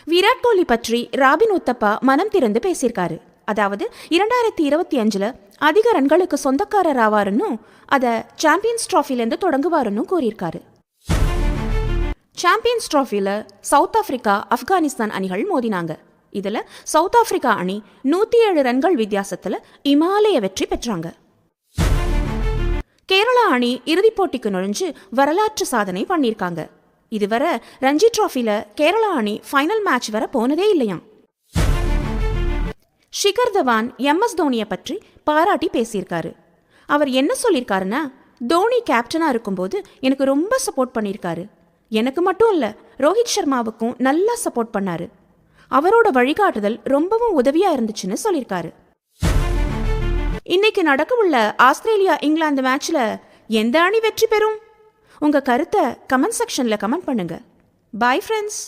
விராட் கோலி பற்றி ராபின் உத்தப்பா மனம் திறந்து பேசியிருக்காரு. அதாவது 2025 அதிக ரன்களுக்கு சொந்தக்காரர் ஆவாருன்னு, அதை சாம்பியன்ஸ் டிராஃபிலேருந்து தொடங்குவாருன்னு கூறியிருக்காரு. சாம்பியன்ஸ் டிராஃபியில் சவுத் ஆப்பிரிக்கா ஆப்கானிஸ்தான் அணிகள் மோதினாங்க. இதில் சவுத் ஆப்பிரிக்கா அணி 107 ரன்கள் வித்தியாசத்தில் இமாலய வெற்றி பெற்றாங்க. கேரளா அணி இறுதிப் போட்டிக்கு நுழைஞ்சு வரலாற்று சாதனை பண்ணியிருக்காங்க. இதுவரை ரஞ்சி டிராஃபியில் கேரளா அணி ஃபைனல் மேட்ச் வர போனதே இல்லையாம். ஷிகர் தவான் MS தோனியை பற்றி பாராட்டி பேசியிருக்காரு. அவர் என்ன சொல்லியிருக்காருன்னா, தோனி கேப்டனாக இருக்கும்போது எனக்கு ரொம்ப சப்போர்ட் பண்ணியிருக்காரு. எனக்கு மட்டும் இல்லை, ரோஹித் சர்மாவுக்கும் நல்லா சப்போர்ட் பண்ணாரு. அவரோட வழிகாட்டுதல் ரொம்பவும் உதவியாக இருந்துச்சுன்னு சொல்லியிருக்காரு. இன்னைக்கு நடக்கவுள்ள ஆஸ்திரேலியா இங்கிலாந்து மேட்ச்ல எந்த அணி வெற்றி பெறும்? உங்க கருத்தை கமெண்ட் செக்ஷன்ல கமெண்ட் பண்ணுங்க. Bye friends.